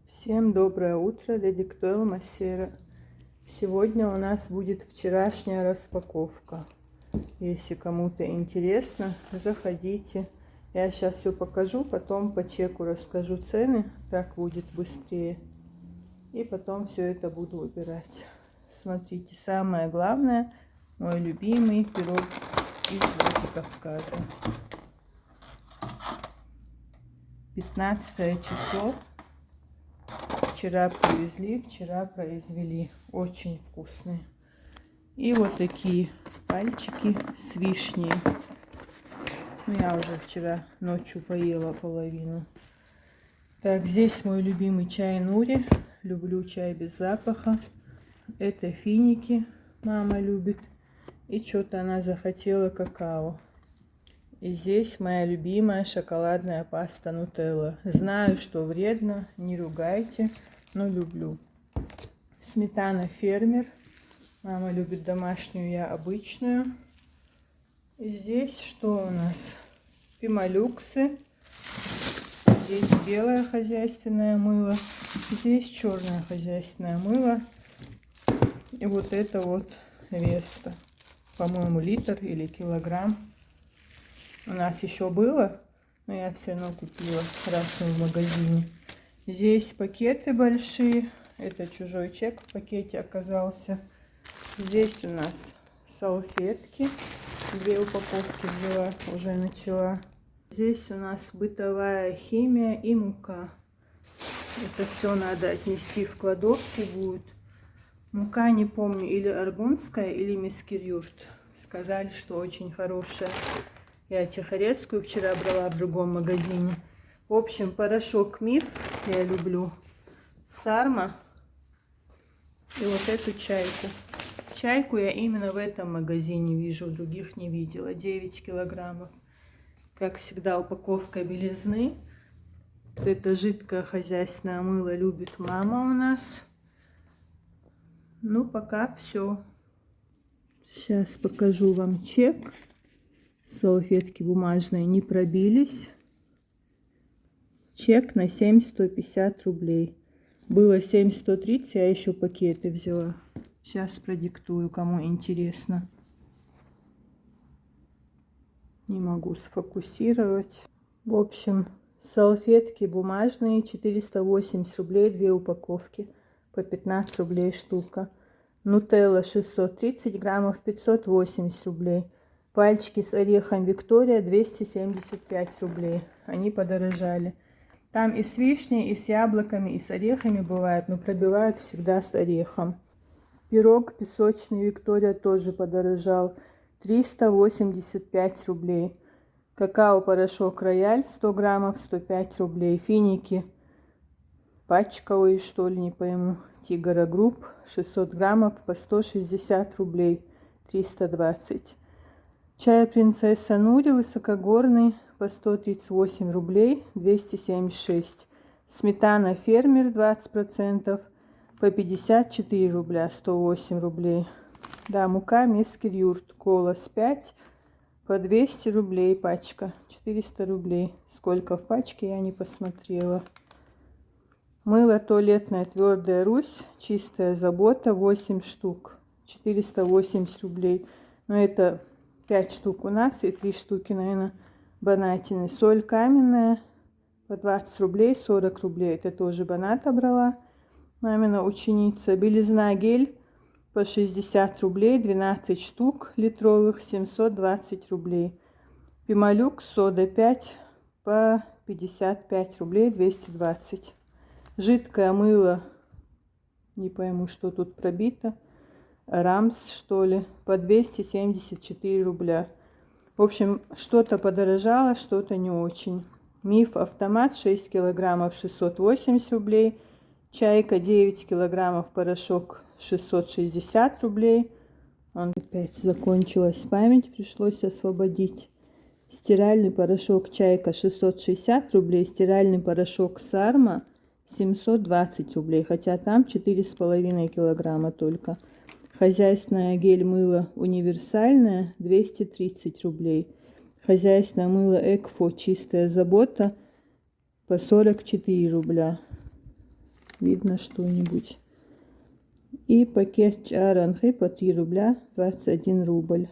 Всем доброе утро, леди Ктойл Массера. Сегодня у нас будет вчерашняя распаковка. Если кому-то интересно, заходите. Я сейчас все покажу, потом по чеку расскажу цены, так будет быстрее. И потом все это буду выбирать. Смотрите, самое главное, мой любимый пирог из Владикавказа. 15 число. Вчера привезли, вчера произвели. Очень вкусные. И вот такие пальчики с вишней. Я уже вчера ночью поела половину. Так, здесь мой любимый чай нури. Люблю чай без запаха. Это финики. Мама любит. И что-то она захотела какао. И здесь моя любимая шоколадная паста Нутелла. Знаю, что вредно, не ругайте, но люблю. Сметана Фермер. Мама любит домашнюю, я обычную. И здесь что у нас? Пемолюксы. Здесь белое хозяйственное мыло. Здесь черное хозяйственное мыло. И вот это вот Веста. По-моему, литр или килограмм. У нас еще было, но я все равно купила, раз мы в магазине. Здесь пакеты большие. Это чужой чек в пакете оказался. Здесь у нас салфетки. 2 упаковки взяла, уже начала. Здесь у нас бытовая химия и мука. Это все надо отнести в кладовку будет. Мука не помню, или аргунская, или мискирюрт. Сказали, что очень хорошая. Я тихорецкую вчера брала в другом магазине. В общем, порошок Миф я люблю. Сарма. И вот эту чайку. Чайку я именно в этом магазине вижу, других не видела. 9 килограммов. Как всегда, упаковка белизны. Вот это жидкое хозяйственное мыло любит мама у нас. Ну, пока все. Сейчас покажу вам чек. Салфетки бумажные не пробились. Чек на 7,150 рублей. Было 7,130, я еще пакеты взяла. Сейчас продиктую, кому интересно. Не могу сфокусировать. В общем, салфетки бумажные 480 рублей, 2 упаковки. По 15 рублей штука. Нутелла 630 граммов, 580 рублей. Пальчики с орехом Виктория 275 рублей. Они подорожали. Там и с вишней, и с яблоками, и с орехами бывает, но пробивают всегда с орехом. Пирог песочный Виктория тоже подорожал. 385 рублей. Какао-порошок Рояль 100 граммов 105 рублей. Финики пачковые, что ли, не пойму. Тигра Групп 600 граммов по 160 рублей. 320. Чай принцесса Нури высокогорный по 138 рублей 276. Сметана Фермер 20% по 54 рубля 108 рублей. Да, мука Мискирюрт Колос 5 по 200 рублей пачка. 400 рублей. Сколько в пачке, я не посмотрела. Мыло туалетное твердая Русь. Чистая забота 8 штук. 480 рублей. Но это 5 штук у нас и 3 штуки, наверное, банатины. Соль каменная по 20 рублей, 40 рублей. Это тоже баната брала. Мамина ученица. Белизна гель по 60 рублей, 12 штук литровых, 720 рублей. Пемолюкс сода 5 по 55 рублей, 220. Жидкое мыло, не пойму, что тут пробито. Рамс, что ли, по 274 рубля. В общем, что-то подорожало, что-то не очень. Миф автомат 6 килограммов 680 рублей. Чайка 9 килограммов порошок 660 рублей. Он опять закончилась память, пришлось освободить. Стиральный порошок Чайка 660 рублей. Стиральный порошок Сарма 720 рублей. Хотя там 4,5 килограмма только. Хозяйственное гель-мыло универсальное 230 рублей. Хозяйственное мыло Экфо чистая забота по 44 рубля. видно что-нибудь. И пакет чаранхи по 3 рубля 21 рубль.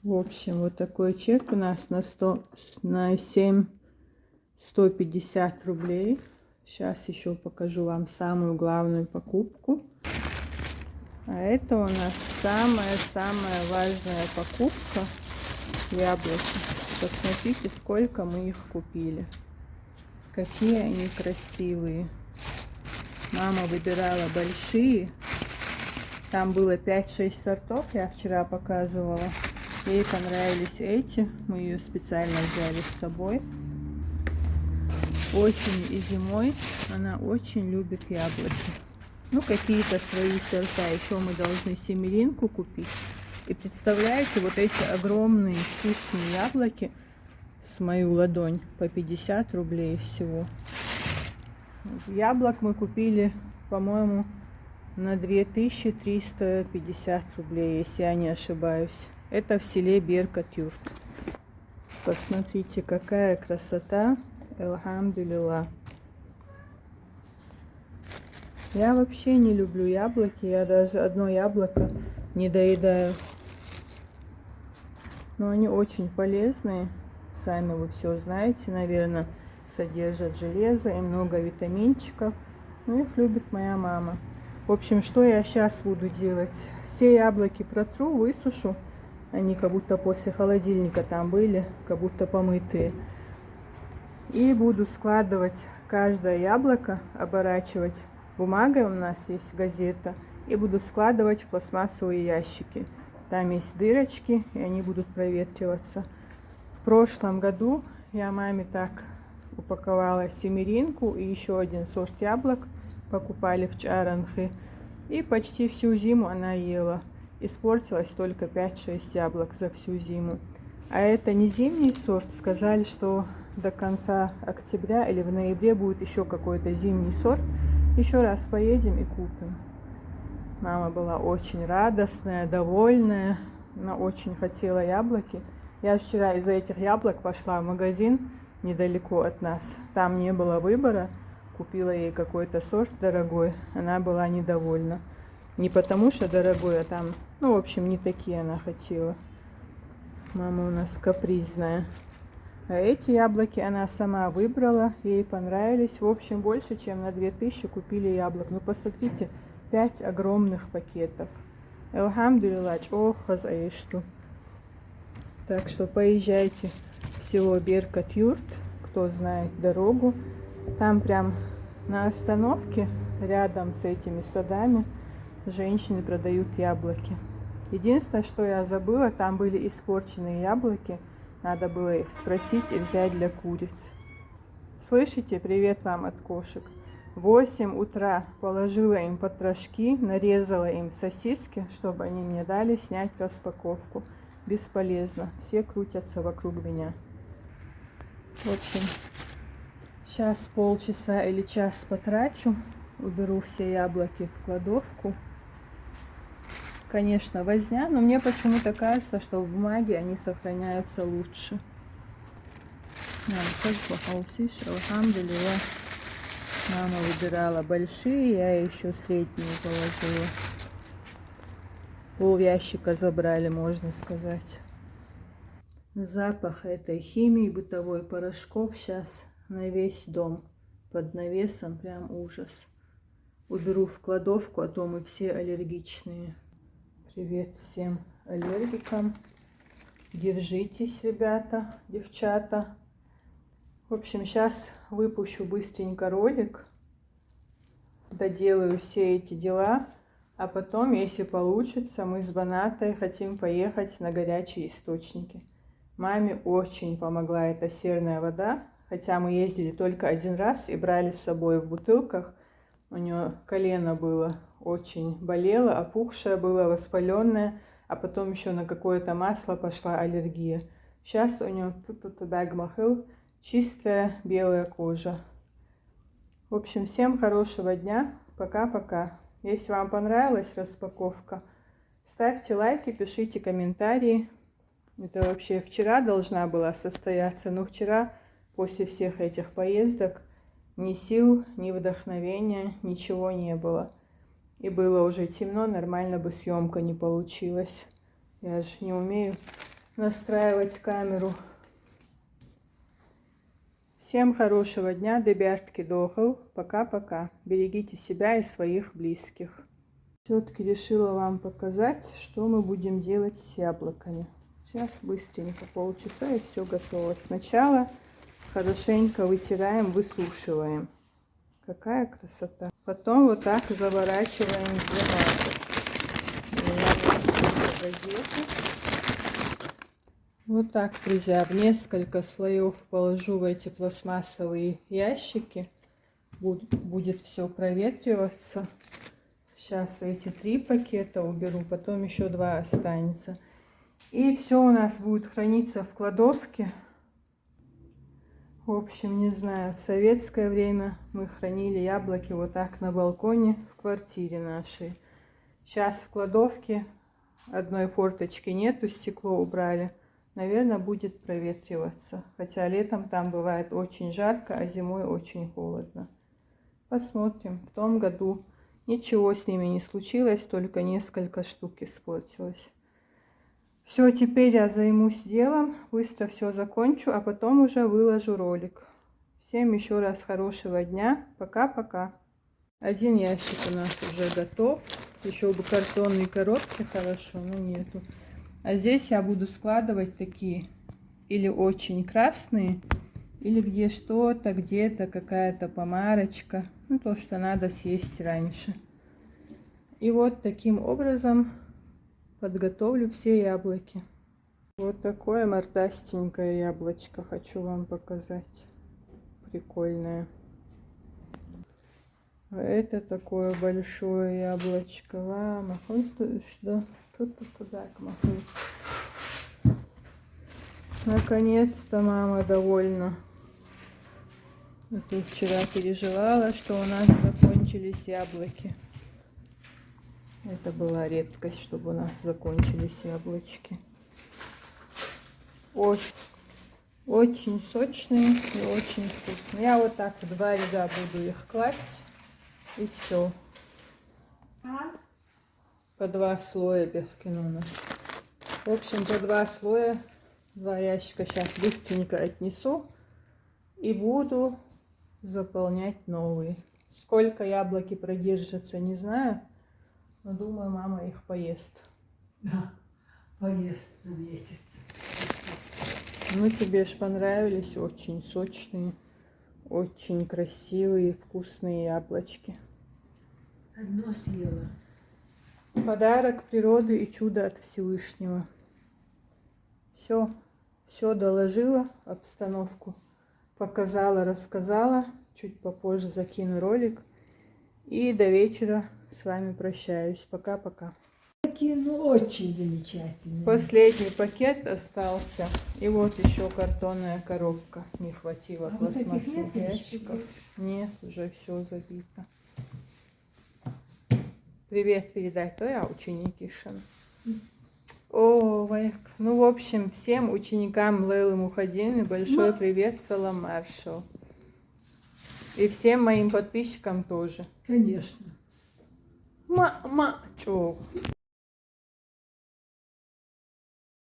В общем, вот такой чек у нас на 150 рублей. Сейчас еще покажу вам самую главную покупку. А это у нас самая важная покупка. Яблоки. Посмотрите, сколько мы их купили. Какие они красивые. Мама выбирала большие. Там было 5-6 сортов, я вчера показывала. Ей понравились эти. Мы ее специально взяли с собой. Осенью и зимой она очень любит яблоки. Ну, какие-то свои сорта. Еще мы должны семеринку купить. И представляете, вот эти огромные вкусные яблоки с мою ладонь по 50 рублей всего. Яблок мы купили, по-моему, на 2350 рублей, если я не ошибаюсь. Это в селе Беркат-Юрт. Посмотрите, какая красота. Элхамдулилла. Я вообще не люблю яблоки. Я даже одно яблоко не доедаю. Но они очень полезные. Сами вы все знаете, наверное. Содержат железо и много витаминчиков. Ну, их любит моя мама. В общем, что я сейчас буду делать? Все яблоки протру, высушу. Они как будто после холодильника там были, как будто помытые. И буду складывать каждое яблоко, оборачивать бумагой, у нас есть газета. И буду складывать в пластмассовые ящики. Там есть дырочки, и они будут проветриваться. В прошлом году я маме так упаковала семеринку и еще один сорт яблок. Покупали в Чаранхи. И почти всю зиму она ела. Испортилось только 5-6 яблок за всю зиму. А это не зимний сорт. Сказали, что до конца октября или в ноябре будет еще какой-то зимний сорт. Еще раз поедем и купим. Мама была очень радостная, довольная. Она очень хотела яблоки. Я вчера из-за этих яблок пошла в магазин недалеко от нас. Там не было выбора. Купила ей какой-то сорт дорогой. Она была недовольна. Не потому что дорогой, а там, ну, в общем, не такие она хотела. Мама у нас капризная. А эти яблоки она сама выбрала. Ей понравились. В общем, больше, чем на 2000 купили яблок. Ну, посмотрите, 5 огромных пакетов. Элхамдулилла, чохаз аишту. Так что поезжайте в село Беркат-Юрт, кто знает дорогу. Там прям на остановке, рядом с этими садами, женщины продают яблоки. Единственное, что я забыла, там были испорченные яблоки. Надо было их спросить и взять для куриц. Слышите? Привет вам от кошек. В 8 утра положила им потрошки, нарезала им сосиски, чтобы они мне дали снять распаковку. Бесполезно. Все крутятся вокруг меня. В общем, сейчас полчаса или час потрачу. Уберу все яблоки в кладовку. Конечно, возня, но мне почему-то кажется, что в бумаге они сохраняются лучше. Мама выбирала большие, я еще средние положила. Пол ящика забрали, можно сказать. Запах этой химии, бытовой порошков сейчас на весь дом. Под навесом прям ужас. Уберу в кладовку, а то мы все аллергичные. Привет всем аллергикам. Держитесь, ребята, девчата. В общем, сейчас выпущу быстренько ролик. Доделаю все эти дела. А потом, если получится, мы с Банатой хотим поехать на горячие источники. Маме очень помогла эта серная вода. Хотя мы ездили только один раз и брали с собой в бутылках. У нее колено было очень болело, опухшее было, воспаленное. А потом еще на какое-то масло пошла аллергия. Сейчас у нее чистая белая кожа. В общем, всем хорошего дня. Пока-пока. Если вам понравилась распаковка, ставьте лайки, пишите комментарии. Это вообще вчера должна была состояться, но вчера после всех этих поездок Ни сил, ни вдохновения, ничего не было. И было уже темно, нормально бы съемка не получилась. Я же не умею настраивать камеру. Всем хорошего дня, дебятки дохл. Пока-пока. Берегите себя и своих близких. Все-таки решила вам показать, что мы будем делать с яблоками. Сейчас быстренько, полчаса, и все готово. Сначала хорошенько вытираем, высушиваем. Какая красота. Потом вот так заворачиваем в бумагу. Вот так, друзья, в несколько слоев положу в эти пластмассовые ящики. Будет все проветриваться. Сейчас эти 3 пакета уберу, потом еще 2 останется. И все у нас будет храниться в кладовке. В общем, не знаю, в советское время мы хранили яблоки вот так на балконе в квартире нашей. Сейчас в кладовке одной форточки нету, стекло убрали. Наверное, будет проветриваться. Хотя летом там бывает очень жарко, а зимой очень холодно. Посмотрим. В том году ничего с ними не случилось, только несколько штук испортилось. Все, теперь я займусь делом, быстро все закончу, а потом уже выложу ролик. Всем еще раз хорошего дня. Пока-пока. Один ящик у нас уже готов. Еще бы картонные коробки хорошо, но нету. А здесь я буду складывать такие или очень красные, или где что-то, где-то какая-то помарочка. Ну, то, что надо съесть раньше. И вот таким образом подготовлю все яблоки. Вот такое мордастенькое яблочко хочу вам показать. Прикольное. А это такое большое яблочко. Мама, что? Тут куда махнуть? Наконец-то мама довольна. А то вчера переживала, что у нас закончились яблоки. Это была редкость, чтобы у нас закончились яблочки. Очень сочные и очень вкусные. Я вот так в 2 ряда буду их класть. И все. По 2 слоя Бевкин у нас. В общем, по 2 слоя, 2 ящика сейчас быстренько отнесу. И буду заполнять новые. Сколько яблоки продержатся, не знаю. Но думаю, мама их поест. Да, поест на месяц. Ну, тебе ж понравились, очень сочные, очень красивые, вкусные яблочки. Одно съела. Подарок природы и чудо от Всевышнего. Все доложила, обстановку показала, рассказала. Чуть попозже закину ролик. И до вечера с вами прощаюсь. Пока-пока. Такие, ну, очень замечательные. Последний пакет остался. И вот еще картонная коробка. Не хватило А вот таких пластмассовых нет ящиков. ящиков? Нет, уже все забито. Привет передай, то я ученикишин. О, ну, в общем, всем ученикам Лейлы Мухаддины большой привет, салам маршал. И всем моим подписчикам тоже. Конечно. Чё?